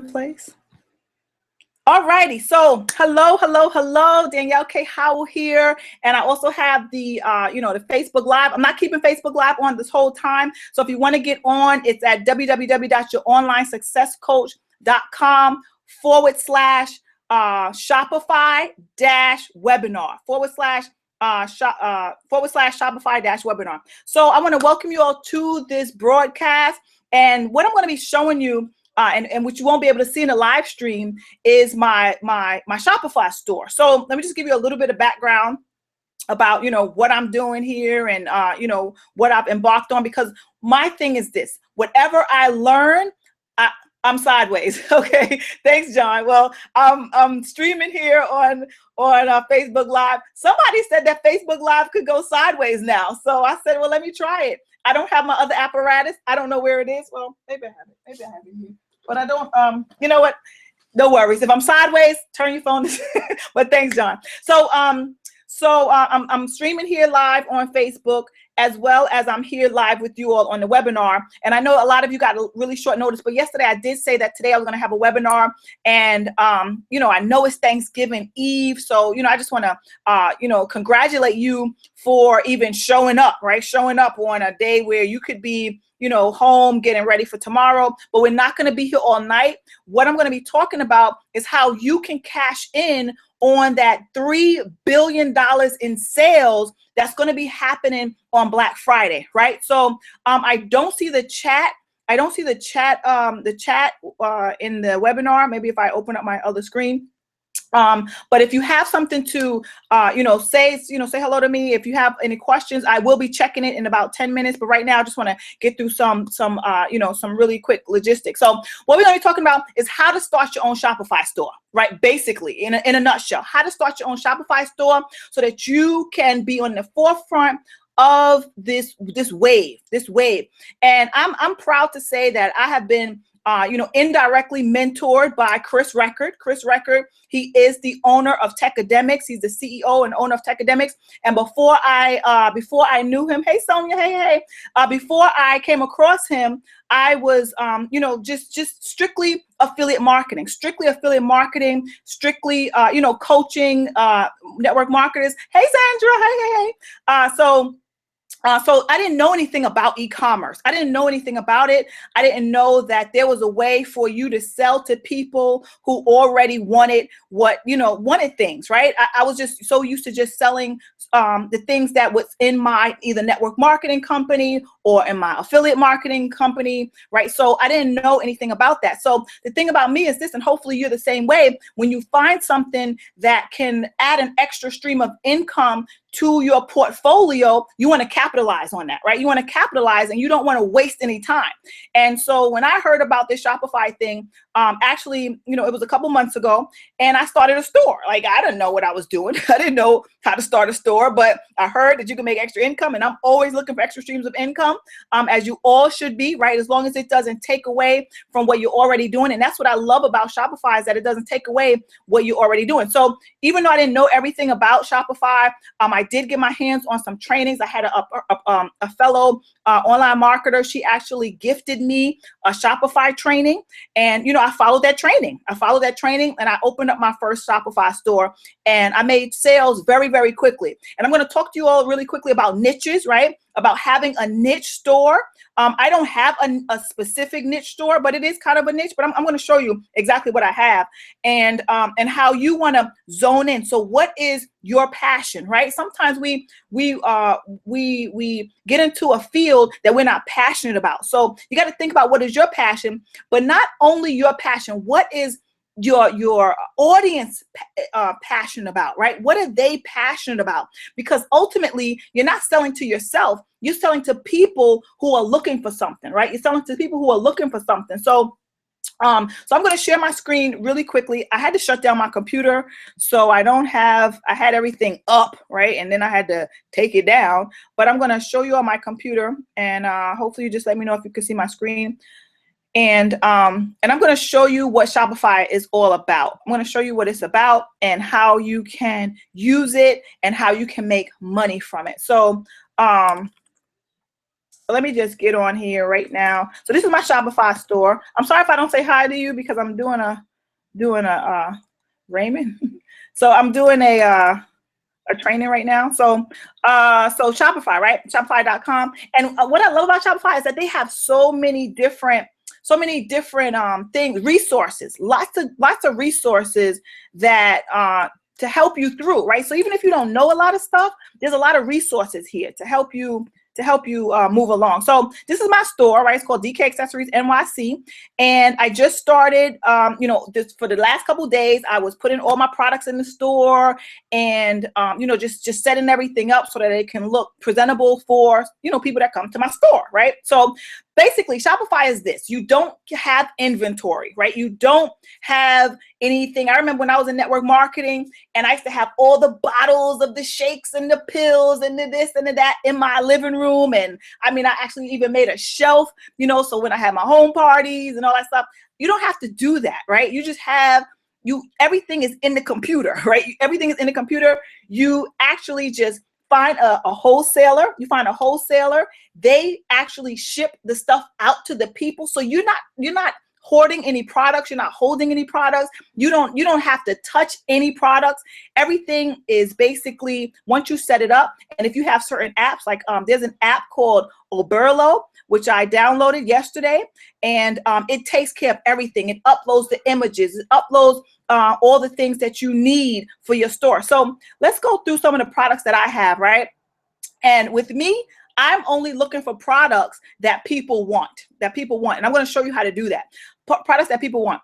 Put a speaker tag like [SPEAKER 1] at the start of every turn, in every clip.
[SPEAKER 1] place. All righty. So hello. Danielle K. Howell here. And I also have the, the Facebook Live. I'm not keeping Facebook Live on this whole time. So if you want to get on, it's at www.yoonlinasuccesscoach.com/webinar / Shopify-webinar. So I want to welcome you all to this broadcast. And what I'm going to be showing you, and which you won't be able to see in the live stream, is my Shopify store. So let me just give you a little bit of background about, what I'm doing here and, what I've embarked on, because my thing is this: whatever I learn, I'm sideways. Okay. Thanks, John. Well, I'm streaming here on Facebook Live. Somebody said that Facebook Live could go sideways now. So I said, well, let me try it. I don't have my other apparatus. I don't know where it is. Well, maybe I have it. Maybe I have it here. But I don't, you know what? No worries. If I'm sideways, turn your phone. But thanks, John. So I'm streaming here live on Facebook, as well as I'm here live with you all on the webinar. And I know a lot of you got a really short notice, but yesterday I did say that today I was going to have a webinar. And, I know it's Thanksgiving Eve. So, I just want to, congratulate you for even showing up, right? Showing up on a day where you could be, home getting ready for tomorrow, but we're not going to be here all night. What I'm going to be talking about is how you can cash in on that $3 billion in sales that's going to be happening on Black Friday, right? So I don't see the chat. I don't see the chat in the webinar. Maybe if I open up my other screen. But if you have something to, say hello to me. If you have any questions, I will be checking it in about 10 minutes. But right now, I just want to get through some really quick logistics. So what we're going to be talking about is how to start your own Shopify store, right? Basically, in a nutshell, how to start your own Shopify store so that you can be on the forefront of this wave. And I'm proud to say that I have been indirectly mentored by Chris Record. Chris Record, he is the owner of Teckademics. He's the CEO and owner of Teckademics. And before I knew him, hey Sonia, hey. Before I came across him, I was, just strictly affiliate marketing, strictly coaching network marketers. Hey Sandra, hey. So I didn't know anything about e-commerce. I didn't know anything about it. I didn't know that there was a way for you to sell to people who already wanted things, right? I was just so used to just selling the things that was in my either network marketing company or in my affiliate marketing company, right? So I didn't know anything about that. So the thing about me is this, and hopefully you're the same way: when you find something that can add an extra stream of income to your portfolio, you want to capitalize on that, right? You want to capitalize and you don't want to waste any time. And so when I heard about this Shopify thing, it was a couple months ago, and I started a store. Like, I didn't know what I was doing. I didn't know how to start a store, but I heard that you can make extra income, and I'm always looking for extra streams of income, as you all should be, right? As long as it doesn't take away from what you're already doing. And that's what I love about Shopify, is that it doesn't take away what you're already doing. So even though I didn't know everything about Shopify, I did get my hands on some trainings. I had a fellow online marketer. She actually gifted me a Shopify training, and I followed that training. And I opened up my first Shopify store, and I made sales very, very quickly. And I'm going to talk to you all really quickly about niches, right? About having a niche store. I don't have a specific niche store, but it is kind of a niche. But I'm going to show you exactly what I have, and how you want to zone in. So what is your passion, right? Sometimes we get into a field that we're not passionate about. So you got to think about what is your passion, but not only your passion. What is your audience passionate about, right? What are they passionate about? Because ultimately, you're not selling to yourself. You're selling to people who are looking for something, right? You're selling to people who are looking for something. So I'm going to share my screen really quickly. I had to shut down my computer, so I had everything up, right? And then I had to take it down. But I'm going to show you on my computer, and hopefully you just let me know if you can see my screen. And I'm going to show you what Shopify is all about. I'm going to show you what it's about and how you can use it and how you can make money from it. So So let me just get on here right now. So this is my Shopify store. I'm sorry if I don't say hi to you because I'm doing a Raymond. So I'm doing a training right now. So Shopify, right? Shopify.com. And what I love about Shopify is that they have so many different things, resources, lots of resources that to help you through, right? So even if you don't know a lot of stuff, there's a lot of resources here to help you move along. So this is my store, right? It's called DK Accessories NYC. And I just started, just for the last couple of days, I was putting all my products in the store and, just setting everything up so that it can look presentable for, people that come to my store, right? So basically, Shopify is this. You don't have inventory, right? You don't have anything. I remember when I was in network marketing and I used to have all the bottles of the shakes and the pills and the this and the that in my living room. And I mean, I actually even made a shelf, so when I had my home parties and all that stuff, you don't have to do that, right? You just have, everything is in the computer, right? Everything is in the computer. You actually just find a wholesaler. You find a wholesaler. They actually ship the stuff out to the people. So you're not hoarding any products. You're not holding any products. You don't have to touch any products. Everything is basically, once you set it up, and if you have certain apps, like there's an app called Oberlo, which I downloaded yesterday, and it takes care of everything. It uploads the images. It uploads all the things that you need for your store. So let's go through some of the products that I have, right? And with me, I'm only looking for products that people want, And I'm going to show you how to do that. Products that people want.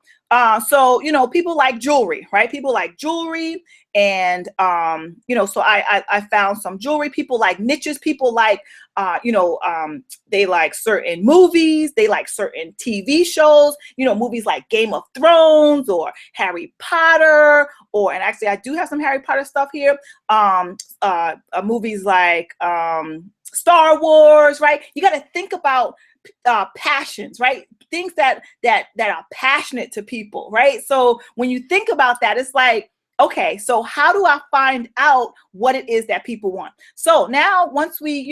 [SPEAKER 1] So, people like jewelry, right? People like jewelry. And, so I found some jewelry. People like niches. People like, they like certain movies. They like certain TV shows, movies like Game of Thrones or Harry Potter, and actually I do have some Harry Potter stuff here. Movies like Star Wars, right? You got to think about passions, right? Things that are passionate to people, right? So when you think about that, it's like, okay, so how do I find out what it is that people want? So now once we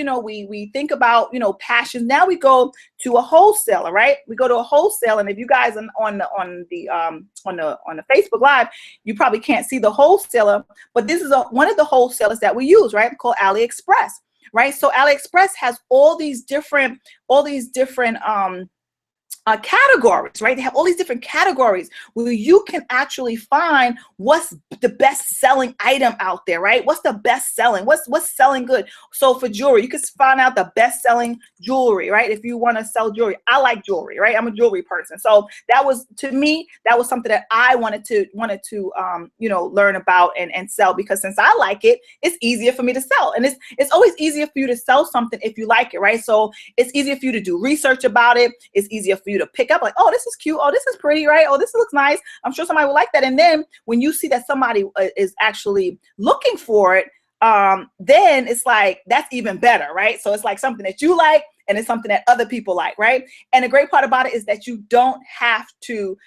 [SPEAKER 1] think about, passions, now we go to a wholesaler, right? We go to a wholesaler, and if you guys on the Facebook Live, you probably can't see the wholesaler, but this is one of the wholesalers that we use, right? Called AliExpress. Right. So AliExpress has all these different categories, right? They have all these different categories where you can actually find what's the best selling item out there, right? What's the best selling? What's selling good? So for jewelry, you can find out the best selling jewelry, right? If you want to sell jewelry, I like jewelry, right? I'm a jewelry person. So that was, to me, that was something that I wanted to learn about and sell, because since I like it, it's easier for me to sell. And it's always easier for you to sell something if you like it, right? So it's easier for you to do research about it. It's easier for you to pick up, like, oh, this is cute. Oh, this is pretty, right? Oh, this looks nice. I'm sure somebody will like that. And then when you see that somebody is actually looking for it, then it's like, that's even better, right? So it's like something that you like, and it's something that other people like, right? And the great part about it is that you don't have to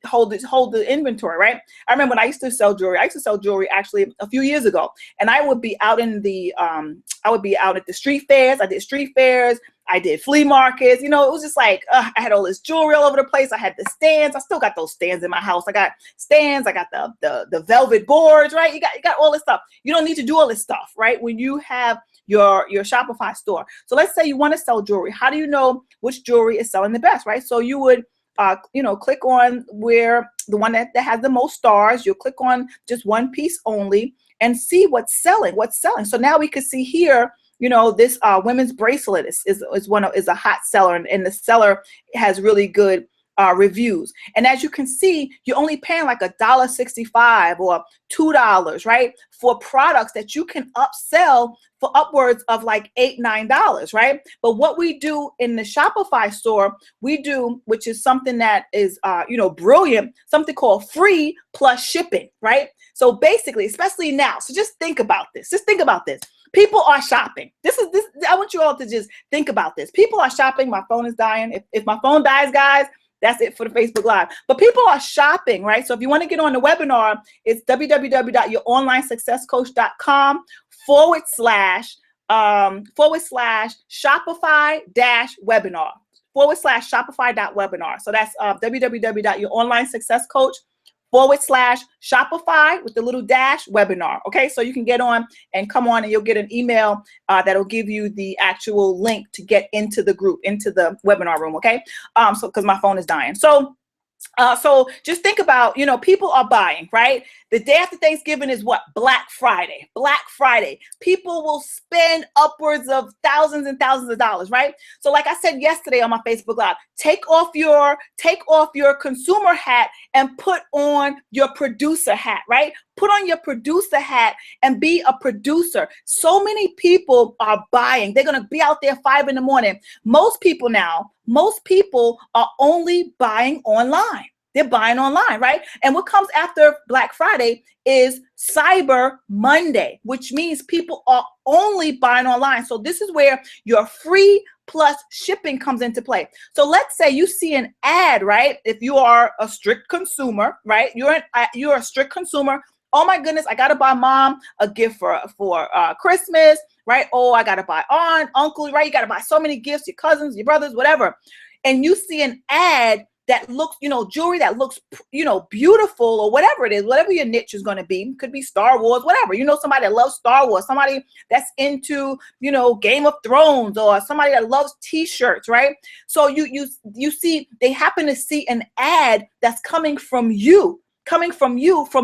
[SPEAKER 1] hold the inventory, right? I remember when I used to sell jewelry. I used to sell jewelry actually a few years ago, and I would be out at the street fairs. I did street fairs. I did flea markets. It was just like, I had all this jewelry all over the place. I had the stands. I still got those stands in my house. I got stands. I got the velvet boards, right? You got all this stuff. You don't need to do all this stuff, right? When you have your Shopify store. So let's say you want to sell jewelry. How do you know which jewelry is selling the best, right? So you would, click on where the one that has the most stars. You'll click on just one piece only and see what's selling. So now we could see here, this women's bracelet is a hot seller, and the seller has really good reviews. And as you can see, you're only paying like $1.65 or $2, right? For products that you can upsell for upwards of like $8, $9, right? But what we do in the Shopify store, which is something that is, brilliant, something called free plus shipping, right? So basically, especially now, so just think about this. People are shopping. I want you all to just think about this. People are shopping. My phone is dying. If my phone dies, guys, that's it for the Facebook Live. But people are shopping, right? So if you want to get on the webinar, it's www.youronlinesuccesscoach.com/, /Shopify-webinar /Shopify.webinar. So that's www.youronlinesuccesscoach.com/Shopify with the little dash webinar. Okay, so you can get on and come on, and you'll get an email that'll give you the actual link to get into the group, into the webinar room. Okay, so because my phone is dying. So just think about, people are buying, right? The day after Thanksgiving is what? Black Friday. Black Friday. People will spend upwards of thousands and thousands of dollars, right? So like I said yesterday on my Facebook Live, take off your consumer hat and put on your producer hat, right? Put on your producer hat and be a producer. So many people are buying. They're going to be out there 5 a.m. Most people are only buying online. They're buying online, right? And what comes after Black Friday is Cyber Monday, which means people are only buying online. So this is where your free plus shipping comes into play. So let's say you see an ad, right? If you are a strict consumer, right? You're a strict consumer. Oh my goodness, I gotta buy mom a gift for Christmas, right? Oh, I gotta buy aunt, uncle, right? You gotta buy so many gifts, your cousins, your brothers, whatever. And you see an ad that looks, jewelry that looks, beautiful, or whatever it is, whatever your niche is going to be. Could be Star Wars, whatever. Somebody that loves Star Wars, somebody that's into, Game of Thrones, or somebody that loves T-shirts, right? So you see, they happen to see an ad that's coming from you, from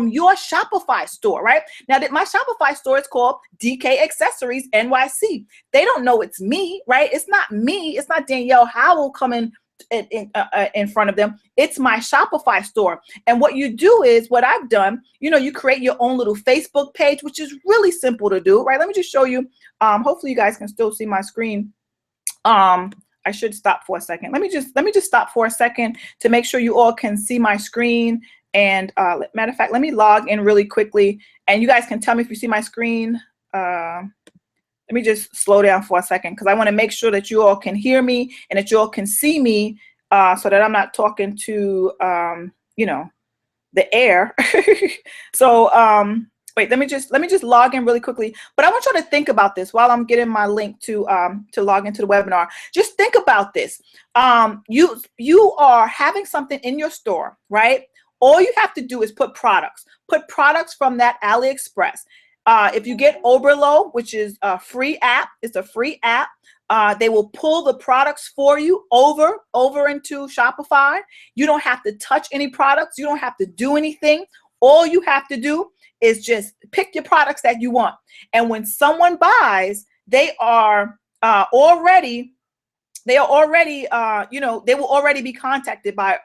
[SPEAKER 1] your Shopify store, right? Now that my Shopify store is called DK Accessories NYC. They don't know it's me, right? It's not me. It's not Danielle Howell coming in front of them. It's my Shopify store. And what you do is, what I've done, you create your own little Facebook page, which is really simple to do, right? Let me just show you. Hopefully you guys can still see my screen. I should stop for a second. Let me just stop for a second to make sure you all can see my screen. And matter of fact, let me log in really quickly, and you guys can tell me if you see my screen. Let me just slow down for a second, because I want to make sure that you all can hear me and that you all can see me, so that I'm not talking to, the air. So wait, let me just log in really quickly. But I want you to think about this while I'm getting my link to log into the webinar. Just think about this. You are having something in your store, right? All you have to do is put products from that AliExpress. If you get Oberlo, which is a free app, it's a free app. They will pull the products for you over into Shopify. You don't have to touch any products. You don't have to do anything. All you have to do is just pick your products that you want. And when someone buys, they will already be contacted by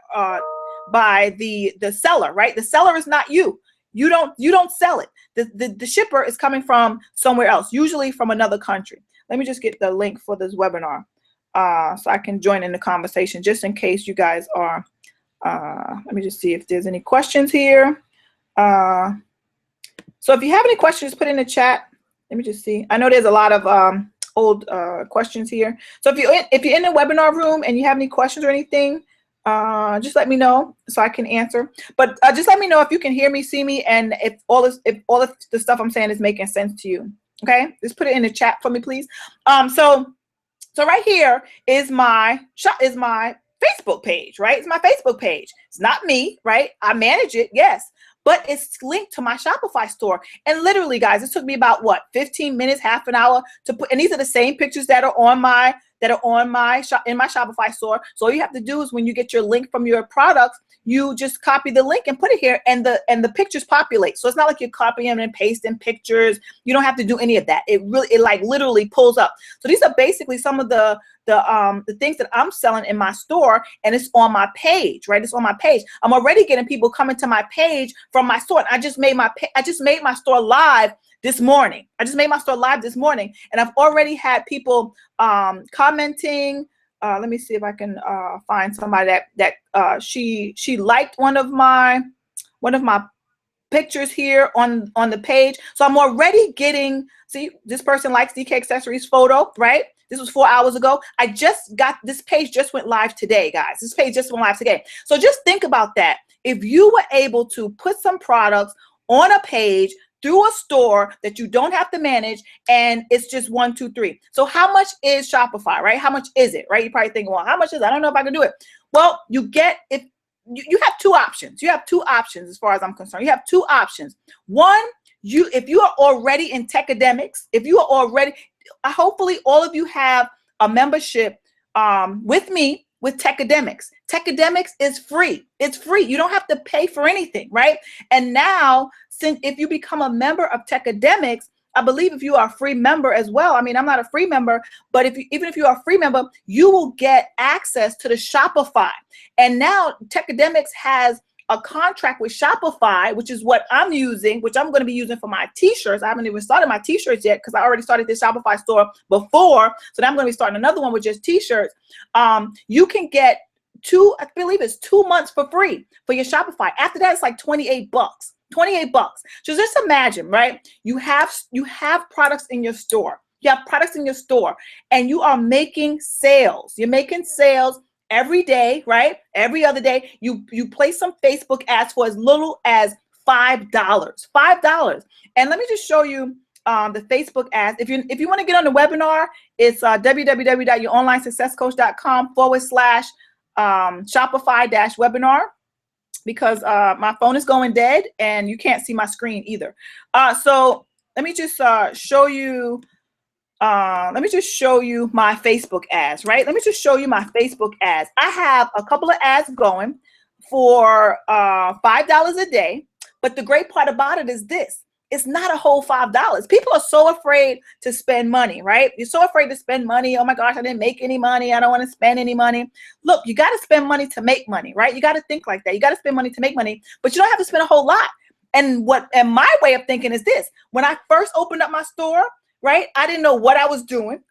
[SPEAKER 1] the seller, right? The seller is not you. You don't sell it. The shipper is coming from somewhere else, usually from another country. Let me just get the link for this webinar so I can join in the conversation, just in case you guys are. Let me just see if there's any questions here. So if you have any questions, put in the chat. Let me just see. I know there's a lot of old questions here. So if you're in the webinar room and you have any questions or anything, just let me know so I can answer. But just let me know if you can hear me, see me, and if all of the stuff I'm saying is making sense to you. Okay, just put it in the chat for me, please. So right here is my Facebook page, right? It's my Facebook page. It's not me, right? I manage it, yes, but it's linked to my Shopify store. And literally, guys, it took me about 15 minutes, half an hour to put. And these are the same pictures that are in my Shopify store. So all you have to do is, when you get your link from your products, you just copy the link and put it here, and the pictures populate. So it's not like you're copying and pasting pictures. You don't have to do any of that. It literally pulls up. So these are basically some of the things that I'm selling in my store, and it's on my page, right? It's on my page. I'm already getting people coming to my page from my store. I just made my store live this morning. And I've already had people commenting. Let me see if I can find somebody that she liked one of my pictures here on the page. So I'm already getting, see, this person likes DK Accessories photo, right? This was 4 hours ago. I just got, this page just went live today, guys. This page just went live today. So just think about that. If you were able to put some products on a page, through a store that you don't have to manage, and it's just 1, 2, 3. So how much is Shopify, right? How much is it, right? You probably think, well, how much is it? I don't know if I can do it. Well, you get if you have two options. You have two options as far as I'm concerned. You have two options. One, if you are already in Teckademics, if you are already, hopefully all of you have a membership with me with Teckademics. Teckademics is free. It's free. You don't have to pay for anything, right? And now, since if you become a member of Teckademics, I believe if you are a free member as well, I mean, I'm not a free member, but even if you are a free member, you will get access to the Shopify. And now Teckademics has a contract with Shopify, which is what I'm using, which I'm going to be using for my t-shirts. I haven't even started my t-shirts yet because I already started this Shopify store before. So now I'm going to be starting another one with just t-shirts. You can get I believe it's 2 months for free for your Shopify. After that, it's like $28. $28. So just imagine, right? You have products in your store. You have products in your store and you are making sales. You're making sales every day, right? Every other day. You place some Facebook ads for as little as $5. $5. And let me just show you the Facebook ads. If you want to get on the webinar, it's www.youronlinesuccesscoach.com/Shopify-webinar. Because my phone is going dead and you can't see my screen either. So let me just show you. Let me just show you my Facebook ads, right? Let me just show you my Facebook ads. I have a couple of ads going for $5 a day. But the great part about it is this. It's not a whole $5. People are so afraid to spend money, right? You're so afraid to spend money. Oh my gosh, I didn't make any money. I don't want to spend any money. Look, you got to spend money to make money, right? You got to think like that. You got to spend money to make money, but you don't have to spend a whole lot. And my way of thinking is this. When I first opened up my store, right, I didn't know what I was doing.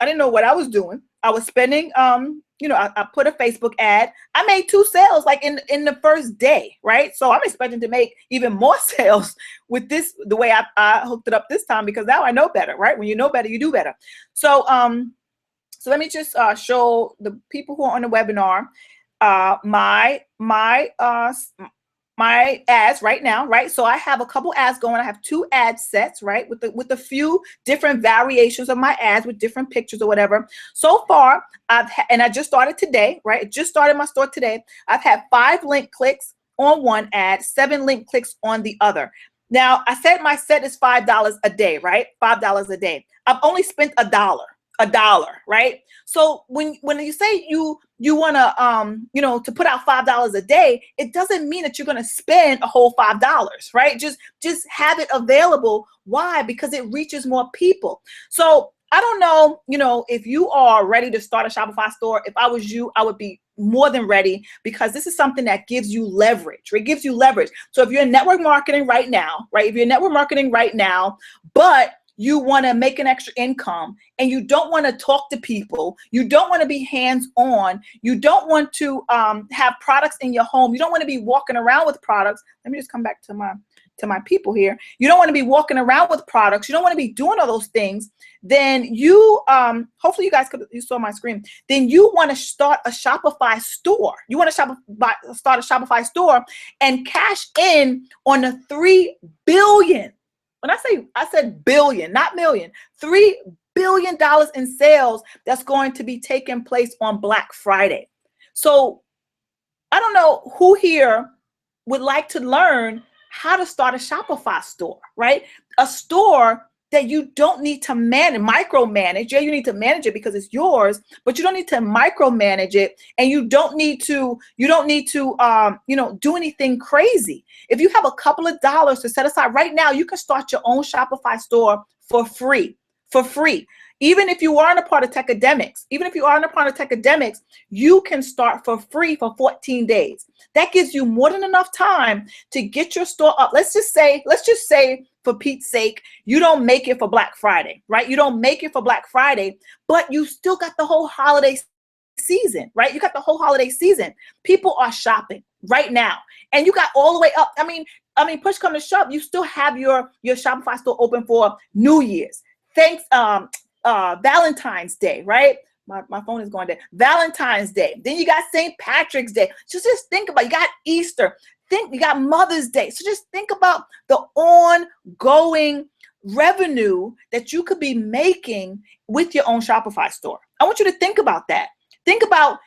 [SPEAKER 1] I was spending, I put a Facebook ad. I made 2 sales like in the first day, right? So I'm expecting to make even more sales with this, the way I hooked it up this time, because now I know better, right? When you know better, you do better. So, so let me just show the people who are on the webinar my ads right now, right? So I have a couple ads going. I have 2 ad sets, right? With a few different variations of my ads with different pictures or whatever. So far, and I just started today, right? I just started my store today. I've had 5 link clicks on one ad, 7 link clicks on the other. Now, I said my set is $5 a day, right? $5 a day. I've only spent $1, right? So when you say you want to, to put out $5 a day, it doesn't mean that you're going to spend a whole $5, right? Just have it available. Why? Because it reaches more people. So I don't know, if you are ready to start a Shopify store. If I was you, I would be more than ready, because this is something that gives you leverage. It gives you leverage. So if you're in network marketing right now, right? If you're in network marketing right now, but you want to make an extra income and you don't want to talk to people, you don't want to be hands-on, you don't want to have products in your home, you don't want to be walking around with products. Let me just come back to my people here. You don't want to be walking around with products, you don't want to be doing all those things. Then you, hopefully you saw my screen. Then you want to start a Shopify store. You want to start a Shopify store and cash in on the $3 billion. When I said billion, not million, $3 billion in sales that's going to be taking place on Black Friday. So I don't know who here would like to learn how to start a Shopify store, right? A store that you don't need to micromanage. Yeah, you need to manage it because it's yours, but you don't need to micromanage it, and you don't need to do anything crazy. If you have a couple of dollars to set aside right now, you can start your own Shopify store for free. Even if you aren't a part of Teckademics, you can start for free for 14 days. That gives you more than enough time to get your store up. Let's just say, for Pete's sake, you don't make it for Black Friday, right? You don't make it for Black Friday, but you still got the whole holiday season, right? You got the whole holiday season. People are shopping right now, and you got all the way up. I mean, push come to shove, you still have your Shopify store open for New Year's, Valentine's Day, right? my phone is going dead. Valentine's Day. Then you got St. Patrick's Day. Just think about it. You got Easter. You got Mother's Day. So just think about the ongoing revenue that you could be making with your own Shopify store. I want you to think about that. Think about,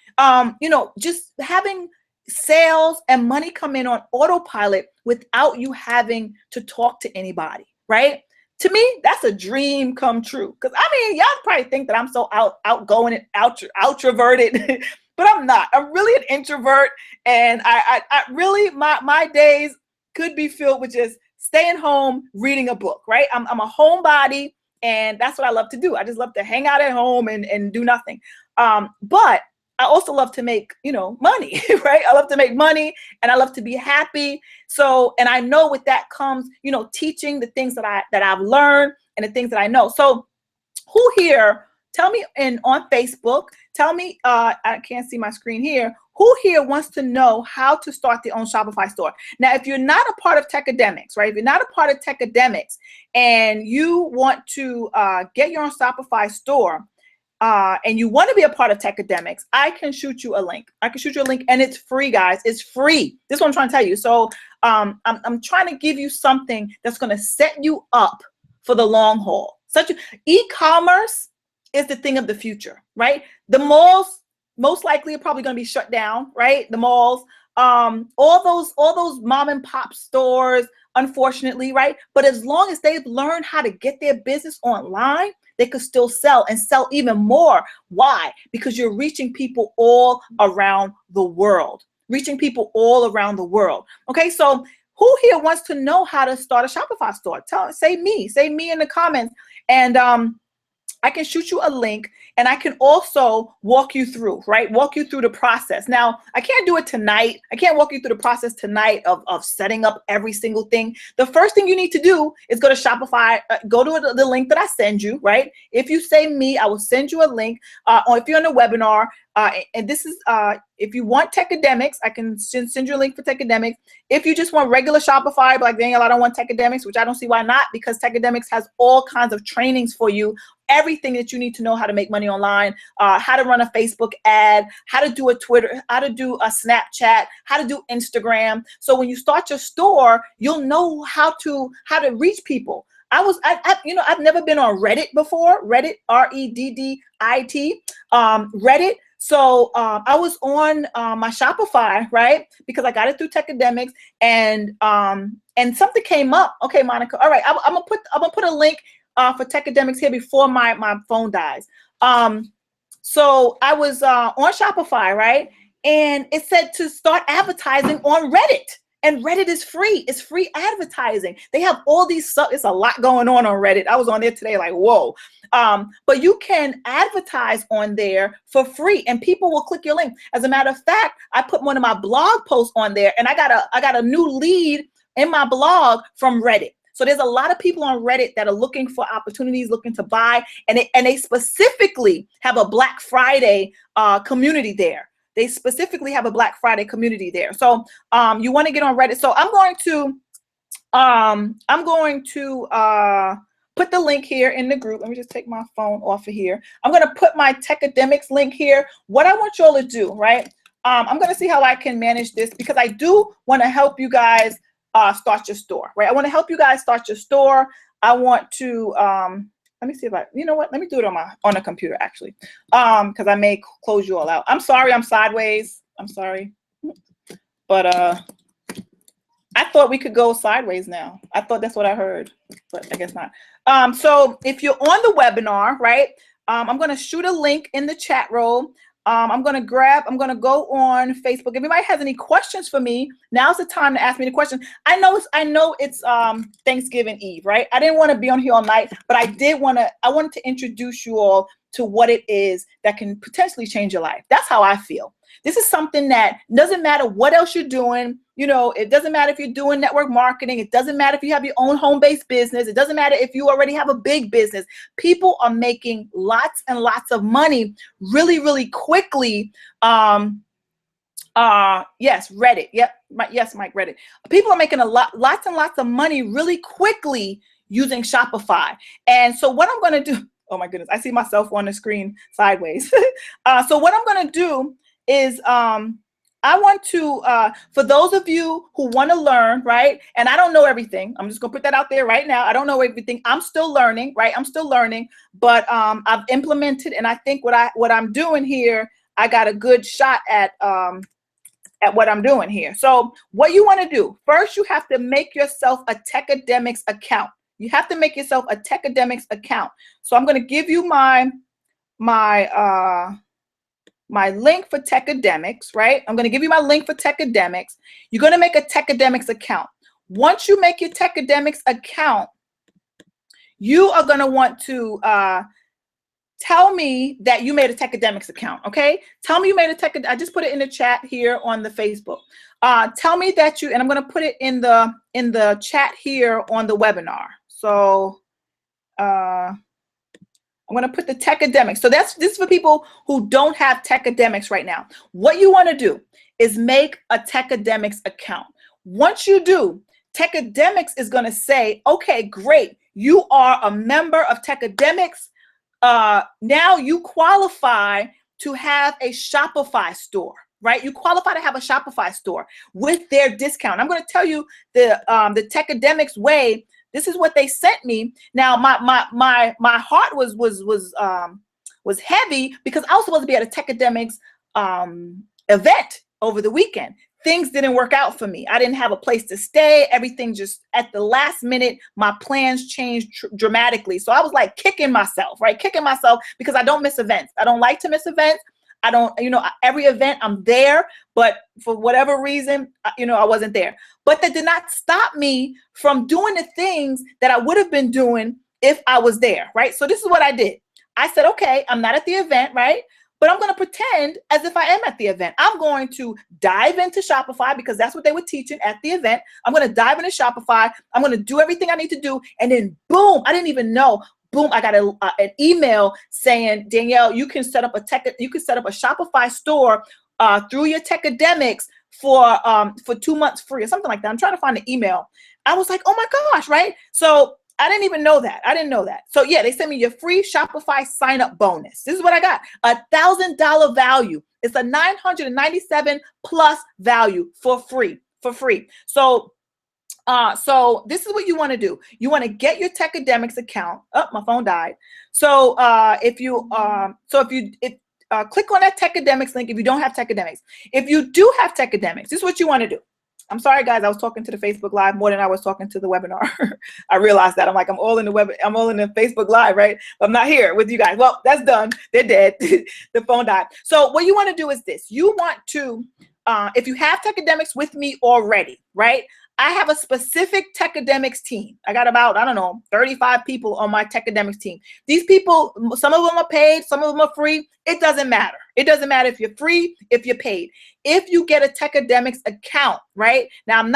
[SPEAKER 1] just having sales and money come in on autopilot without you having to talk to anybody, right? To me, that's a dream come true. Because y'all probably think that I'm so outgoing and outroverted, but I'm not. I'm really an introvert, and I really my days could be filled with just staying home, reading a book, right? I'm a homebody, and that's what I love to do. I just love to hang out at home and do nothing. But I also love to make, money, right? I love to make money, and I love to be happy. So, and I know with that comes, teaching the things that I've learned and the things that I know. So who here, tell me on Facebook, tell me, I can't see my screen here. Who here wants to know how to start their own Shopify store? Now, if you're not a part of Teckademics, right? If you're not a part of Teckademics and you want to get your own Shopify store, and you want to be a part of Teckademics, I can shoot you a link. And it's free, guys. It's free. This is what I'm trying to tell you. So I'm trying to give you something that's going to set you up for the long haul. E-commerce is the thing of the future, right? The malls most likely are probably going to be shut down, right? The malls, all those mom and pop stores, unfortunately, right? But as long as they've learned how to get their business online, they could still sell and sell even more. Why? Because you're reaching people all around the world. Okay, so who here wants to know how to start a Shopify store? Say me in the comments, and I can shoot you a link, and I can also walk you through the process. Now, I can't do it tonight. I can't walk you through the process tonight of setting up every single thing. The first thing you need to do is go to Shopify, go to the link that I send you, right? If you say me, I will send you a link. Or if you're on a webinar, and this is, if you want Teckademics, I can send you a link for Teckademics. If you just want regular Shopify, like, Daniel, I don't want Teckademics, which I don't see why not, because Teckademics has all kinds of trainings for you. Everything that you need to know how to make money online, how to run a Facebook ad, how to do a Twitter, how to do a Snapchat, how to do Instagram. So when you start your store, you'll know how to reach people. I've never been on Reddit before. Reddit, Reddit, Reddit. So I was on my Shopify, right? Because I got it through Teckademics, and something came up. Okay, Monica. All right, I'm gonna put a link for Teckademics here before my phone dies. So I was on Shopify, right? And it said to start advertising on Reddit. And Reddit is free. It's free advertising. They have all these it's a lot going on Reddit. I was on there today like, whoa. But you can advertise on there for free, and people will click your link. As a matter of fact, I put one of my blog posts on there, and I got a new lead in my blog from Reddit. So there's a lot of people on Reddit that are looking for opportunities, looking to buy, and they specifically have a Black Friday community there. They specifically have a Black Friday community there. So you want to get on Reddit. So I'm going to put the link here in the group. Let me just take my phone off of here. I'm going to put my Teckademics link here. What I want y'all to do, right? I'm going to see how I can manage this, because I do want to help you guys start your store, right? I want to help you guys start your store. I want to, let me see if you know what? Let me do it on a computer, actually, because I may close you all out. I'm sorry, I'm sideways. I'm sorry. But I thought we could go sideways now. I thought that's what I heard, but I guess not. So if you're on the webinar, right, I'm going to shoot a link in the chat room. I'm going to go on Facebook. If anybody has any questions for me, now's the time to ask me the question. I know it's Thanksgiving Eve, right? I didn't want to be on here all night, but I wanted to introduce you all to what it is that can potentially change your life. That's how I feel. This is something that doesn't matter what else you're doing. You know, it doesn't matter if you're doing network marketing. It doesn't matter if you have your own home-based business. It doesn't matter if you already have a big business. People are making lots and lots of money really, really quickly. Yes, Reddit. Yep. Yes, Mike, Reddit. People are making lots and lots of money really quickly using Shopify. And so what I'm going to do, Oh my goodness, I see myself on the screen sideways. So what I'm gonna do is I want to, for those of you who want to learn, right? And I don't know everything. I'm just gonna put that out there right now. I don't know everything. I'm still learning, right? I'm still learning, but I've implemented, and I think what I'm doing here, I got a good shot at what I'm doing here. So what you want to do first, you have to make yourself a Teckademics account. You have to make yourself a Teckademics account. So I'm going to give you my link for Teckademics, right? I'm going to give you my link for Teckademics. You're going to make a Teckademics account. Once you make your Teckademics account, you are going to want to tell me that you made a Teckademics account, okay? Tell me you made a Teckademics. I just put it in the chat here on the Facebook. Tell me that you, and I'm going to put it in the chat here on the webinar. So I'm going to put the Teckademics. So this is for people who don't have Teckademics right now. What you want to do is make a Teckademics account. Once you do, Teckademics is going to say, okay, great. You are a member of Teckademics. Now you qualify to have a Shopify store, right? You qualify to have a Shopify store with their discount. I'm going to tell you the Teckademics way. This is what they sent me. Now my heart was heavy because I was supposed to be at a Teckademics event over the weekend. Things didn't work out for me. I didn't have a place to stay. Everything just at the last minute, my plans changed dramatically. So I was like kicking myself, right? Kicking myself because I don't miss events. I don't like to miss events. I don't, every event I'm there, but for whatever reason, I wasn't there. But that did not stop me from doing the things that I would have been doing if I was there, right? So this is what I did. I said, okay, I'm not at the event, right? But I'm going to pretend as if I am at the event. I'm going to dive into Shopify because that's what they were teaching at the event. I'm going to dive into Shopify. I'm going to do everything I need to do. And then boom, I didn't even know. Boom, I got an email saying, Danielle, you can set up a Shopify store through your Teckademics for 2 months free or something like that. I'm trying to find the email. I was like, oh my gosh, right? So I didn't even know that. I didn't know that. So yeah, they sent me your free Shopify sign up bonus. This is what I got. $1,000 value. It's a 997 plus value for free. So this is what you want to do. You want to get your Teckademics account. Oh, my phone died. So if you click on that Teckademics link if you don't have Teckademics. If you do have Teckademics, this is what you want to do. I'm sorry, guys. I was talking to the Facebook Live more than I was talking to the webinar. I realized that. I'm like, I'm all in the Facebook Live, right? But I'm not here with you guys. Well, that's done. They're dead. The phone died. So what you want to do is this. You want to, if you have Teckademics with me already, right? I have a specific Teckademics team. I got about, 35 people on my Teckademics team. These people, some of them are paid, some of them are free. It doesn't matter. It doesn't matter if you're free, if you're paid. If you get a Teckademics account, right? Now, I'm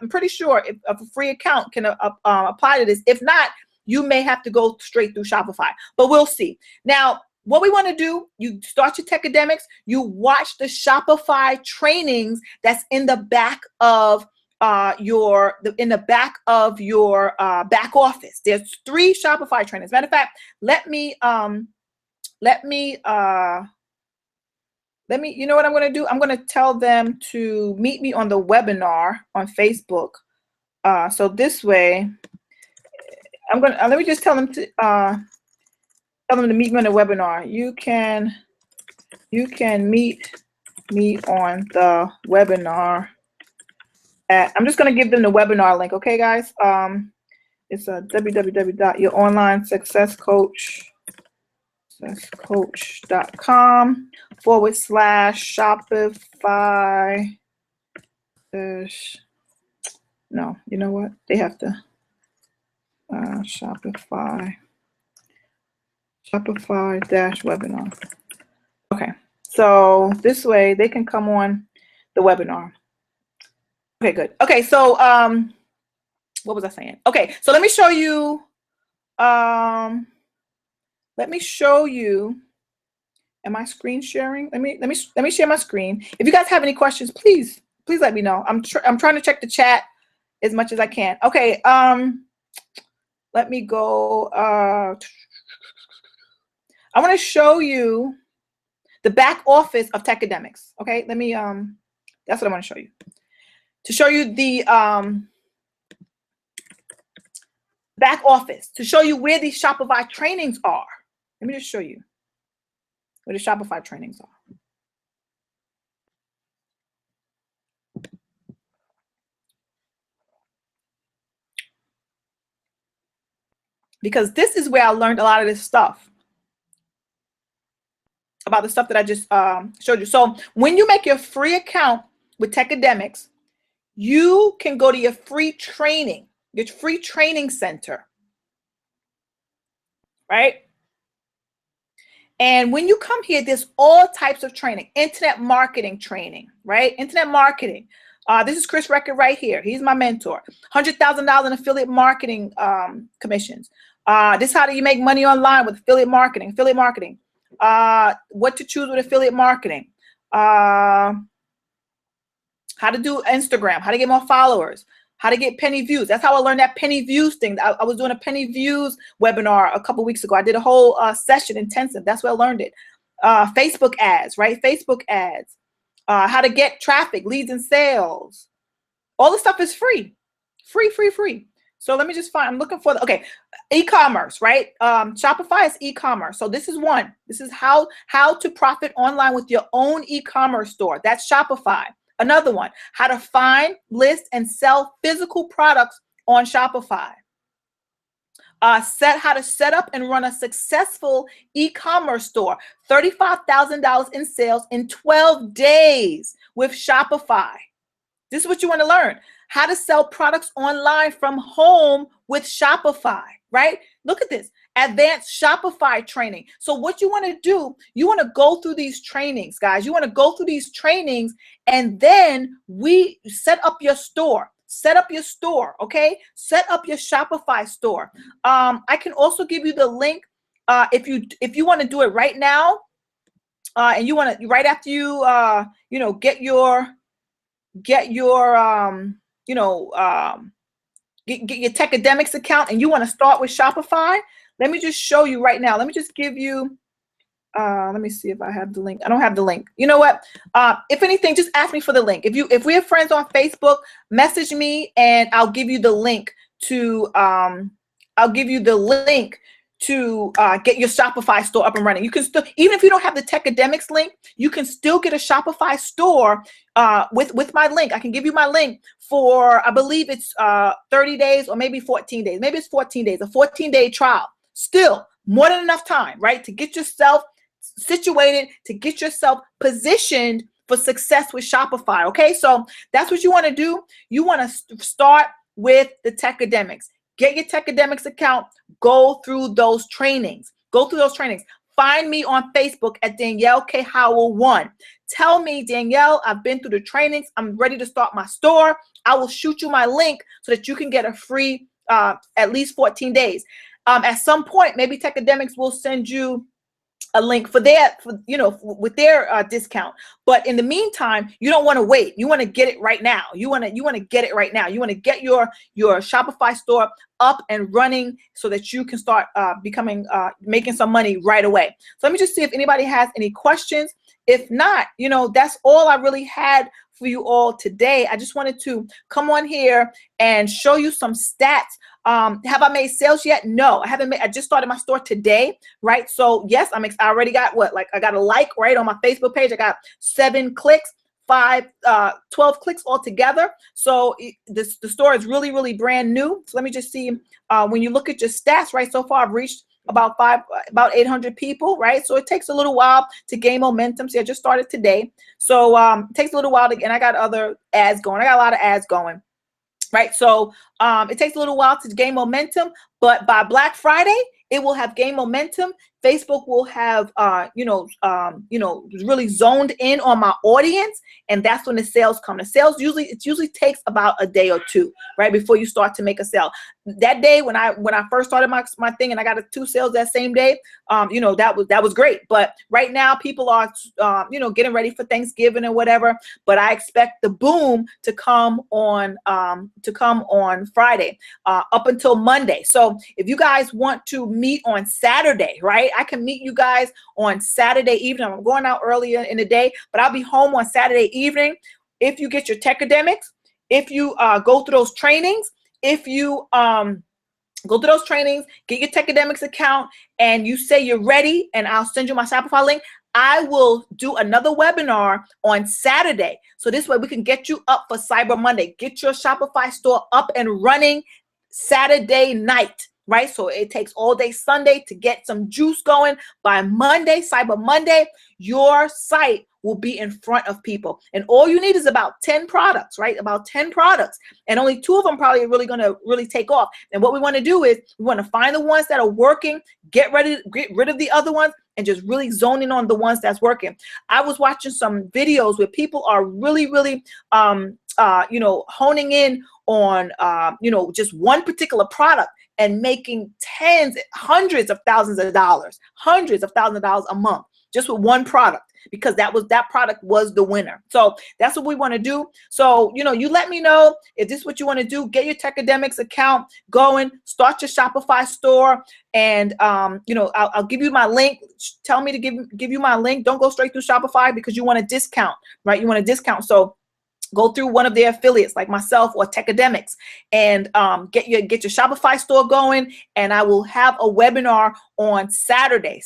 [SPEAKER 1] pretty sure if a free account can apply to this. If not, you may have to go straight through Shopify, but we'll see. Now, what we want to do, you start your Teckademics, you watch the Shopify trainings that's in the back of your back office. There's 3 Shopify trainings. Matter of fact, let me, you know what I'm going to do? I'm going to tell them to meet me on the webinar on Facebook. So this way, I'm going to, let me just tell them to meet me on the webinar. You can meet me on the webinar. I'm just going to give them the webinar link. Okay, guys. It's a www.youronlinesuccesscoach.com/Shopify. No, you know what? They have to Shopify-webinar. Okay, so this way they can come on the webinar. Okay, good. Okay, so what was I saying? Okay, so let me show you. Am I screen sharing? Let me share my screen. If you guys have any questions, please let me know. I'm trying to check the chat as much as I can. Okay, let me go. I want to show you the back office of Teckademics. Okay, let me, that's what I want to show you. To show you the back office, to show you where these Shopify trainings are. Let me just show you where the Shopify trainings are. Because this is where I learned a lot of this stuff, about the stuff that I just showed you. So when you make your free account with Teckademics, you can go to your free training, your free training center, right? And when you come here, there's all types of training, internet marketing training, right? Internet marketing. This is Chris Record right here. He's my mentor. $100,000 in affiliate marketing commissions. This is how do you make money online with affiliate marketing. Affiliate marketing. What to choose with affiliate marketing. How to do Instagram. How to get more followers. How to get penny views. That's how I learned that penny views thing. I was doing a penny views webinar a couple weeks ago. I did a whole session intensive. That's where I learned it. Facebook ads, right? Facebook ads. How to get traffic, leads and sales. All this stuff is free. Free. So let me just find, I'm looking for the, okay, e-commerce, right? Shopify is e-commerce. So this is one. This is how to profit online with your own e-commerce store. That's Shopify. Another one, how to find, list, and sell physical products on Shopify. How to set up and run a successful e-commerce store. $35,000 in sales in 12 days with Shopify. This is what you want to learn. How to sell products online from home with Shopify, right? Look at this. Advanced Shopify training. So what you want to do, you want to go through these trainings, guys. You want to go through these trainings, and then we set up your store. Set up your store, okay? Set up your Shopify store. I can also give you the link if you want to do it right now, and you want to right after you get your Teckademics account, and you want to start with Shopify. Let me just show you right now. Let me just give you, let me see if I have the link. I don't have the link. You know what? If anything, just ask me for the link. If we have friends on Facebook, message me and I'll give you the link to, get your Shopify store up and running. You can still, even if you don't have the Teckademics link, you can still get a Shopify store with my link. I can give you my link for, I believe it's 30 days or maybe 14 days. Maybe it's 14 days, a 14-day trial. Still more than enough time, right? To get yourself situated, to get yourself positioned for success with Shopify. Okay, so that's what you want to do. You want to start with the Teckademics. Get your Teckademics account. Go through those trainings. Find me on Facebook at Danielle K. Howell 1. Tell me, Danielle, I've been through the trainings. I'm ready to start my store. I will shoot you my link so that you can get a free at least 14 days. At some point, maybe Teckademics will send you a link with their discount. But in the meantime, you don't want to wait. You want to get it right now. You want to get it right now. You want to get your Shopify store up and running so that you can start making some money right away. So let me just see if anybody has any questions. If not, that's all I really had for you all today. I just wanted to come on here and show you some stats. Have I made sales yet? No, I haven't. I just started my store today, right? So yes, I already got I got a like right on my Facebook page. I got 7 clicks, 12 clicks altogether. So the store is really, really brand new. So let me just see. When you look at your stats, right? So far, I've reached about 800 people, right? So it takes a little while to gain momentum. See, I just started today. So it takes a little while and I got other ads going. I got a lot of ads going. Right, so it takes a little while to gain momentum, but by Black Friday, it will have gained momentum. Facebook will have, really zoned in on my audience, and that's when the sales come. The sales usually takes about a day or two, right, before you start to make a sale. That day when I first started my thing and I got 2 sales that same day, that was great. But right now, people are, getting ready for Thanksgiving or whatever. But I expect the boom to come on Friday up until Monday. So if you guys want to meet on Saturday, right? I can meet you guys on Saturday evening. I'm going out earlier in the day, but I'll be home on Saturday evening. If you get your Teckademics, if you go through those trainings, if you go through those trainings, get your Teckademics account, and you say you're ready, and I'll send you my Shopify link. I will do another webinar on Saturday. So this way we can get you up for Cyber Monday. Get your Shopify store up and running Saturday night, right? So it takes all day Sunday to get some juice going. By Monday, Cyber Monday, your site will be in front of people. And all you need is about 10 products, right? About 10 products. And only 2 of them probably are really going to really take off. And what we want to do is we want to find the ones that are working, get rid of the other ones, and just really zone in on the ones that's working. I was watching some videos where people are really, honing in on, just one particular product and making hundreds of thousands of dollars a month just with one product, because that product was the winner. So that's what we want to do. So, you let me know if this is what you want to do. Get your Teckademics account going, start your Shopify store, and I'll give you my link. Tell me to give you my link. Don't go straight through Shopify because you want a discount, right? You want a discount. So go through one of their affiliates like myself or Teckademics, and get your Shopify store going. And I will have a webinar on Saturday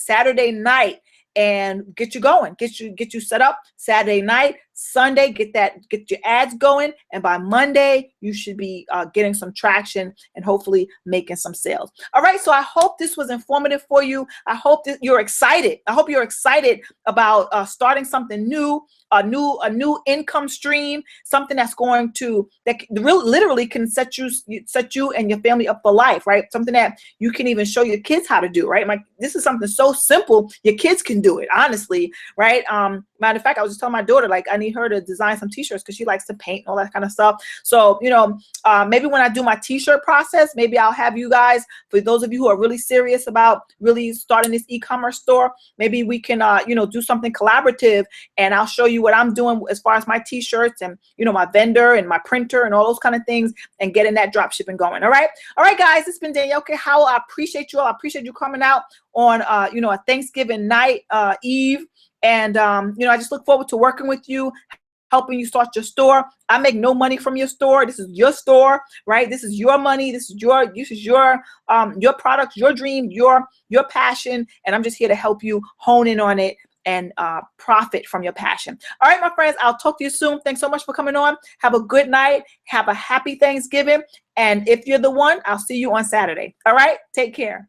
[SPEAKER 1] night, and get you going, get you set up Saturday night. Sunday, get your ads going, and by Monday you should be getting some traction and hopefully making some sales. All right, so I hope this was informative for you. I hope that you're excited. I hope you're excited about starting something new, a new income stream, something that literally can set you and your family up for life, right? Something that you can even show your kids how to do, right? This is something so simple, your kids can do it, honestly, right? Matter of fact, I was just telling my daughter, like, I need her to design some t-shirts because she likes to paint and all that kind of stuff. So, maybe when I do my t-shirt process, maybe I'll have you guys, for those of you who are really serious about really starting this e-commerce store, maybe we can, do something collaborative, and I'll show you what I'm doing as far as my t-shirts and, my vendor and my printer and all those kind of things, and getting that drop shipping going. All right, guys, it's been Danielle Howell. I appreciate you all. I appreciate you coming out on, a Thanksgiving night, Eve. And, I just look forward to working with you, helping you start your store. I make no money from your store. This is your store, right? This is your money. This is your product, your dream, your passion. And I'm just here to help you hone in on it and profit from your passion. All right, my friends, I'll talk to you soon. Thanks so much for coming on. Have a good night. Have a happy Thanksgiving. And if you're the one, I'll see you on Saturday. All right, take care.